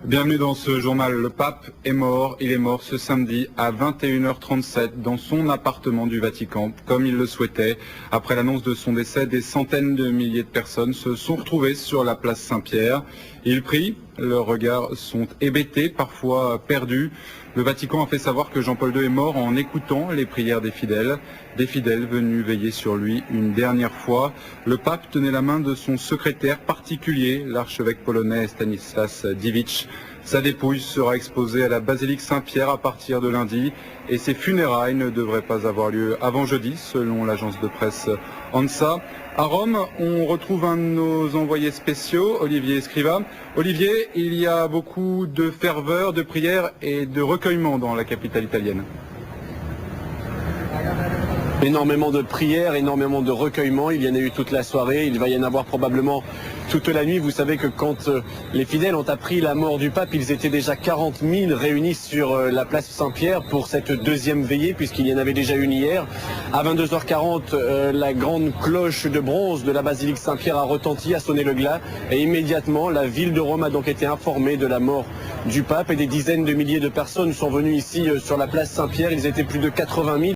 Bienvenue dans ce journal. Le pape est mort. Il est mort ce samedi à 21h37 dans son appartement du Vatican, comme il le souhaitait. Après l'annonce de son décès, des centaines de milliers de personnes se sont retrouvées sur la place Saint-Pierre. Ils prient, leurs regards sont hébétés, parfois perdus. Le Vatican a fait savoir que Jean-Paul II est mort en écoutant les prières des fidèles venus veiller sur lui une dernière fois. Le pape tenait la main de son secrétaire particulier, l'archevêque polonais Stanislas Dziwisz. Sa dépouille sera exposée à la basilique Saint-Pierre à partir de lundi et ses funérailles ne devraient pas avoir lieu avant jeudi, selon l'agence de presse ANSA. À Rome, on retrouve un de nos envoyés spéciaux, Olivier Escriva. Olivier, il y a beaucoup de ferveur, de prières et de recueillement dans la capitale italienne. Énormément de prières, énormément de recueillements, il y en a eu toute la soirée, il va y en avoir probablement toute la nuit. Vous savez que quand les fidèles ont appris la mort du pape, ils étaient déjà 40 000 réunis sur la place Saint-Pierre pour cette deuxième veillée, puisqu'il y en avait déjà une hier. À 22h40, la grande cloche de bronze de la basilique Saint-Pierre a retenti, a sonné le glas, et immédiatement la ville de Rome a donc été informée de la mort du pape, et des dizaines de milliers de personnes sont venues ici sur la place Saint-Pierre. Ils étaient plus de 80 000.